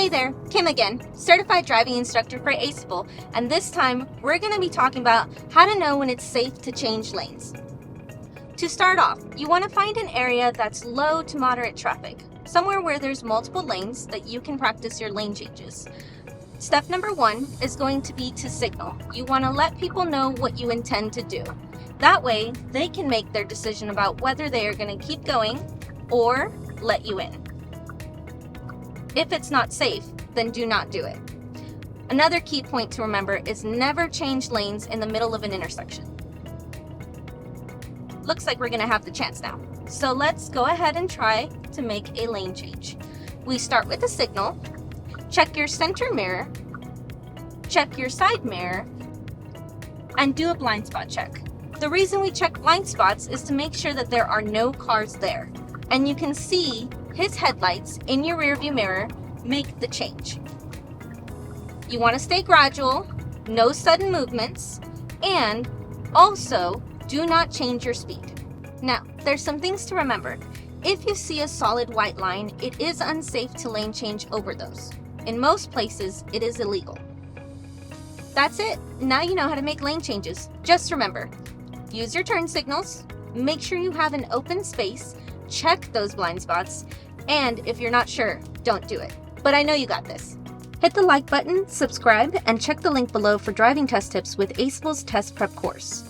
Hey there, Kim again, certified driving instructor for Aceable, and this time we're going to be talking about how to know when it's safe to change lanes. To start off, you want to find an area that's low to moderate traffic, somewhere where there's multiple lanes that you can practice your lane changes. Step number 1 is going to be to signal. You want to let people know what you intend to do. That way, they can make their decision about whether they are going to keep going or let you in. If it's not safe, then do not do it. Another key point to remember is never change lanes in the middle of an intersection. Looks like we're going to have the chance now. So let's go ahead and try to make a lane change. We start with a signal, check your center mirror, check your side mirror, and do a blind spot check. The reason we check blind spots is to make sure that there are no cars there, and you can see his headlights in your rearview mirror make the change. You want to stay gradual, no sudden movements, and also do not change your speed. Now, there's some things to remember. If you see a solid white line, it is unsafe to lane change over those. In most places, it is illegal. That's it. Now you know how to make lane changes. Just remember, use your turn signals, make sure you have an open space, check those blind spots, and if you're not sure, don't do it. But I know you got this. Hit the like button, subscribe, and check the link below for driving test tips with Aceable's test prep course.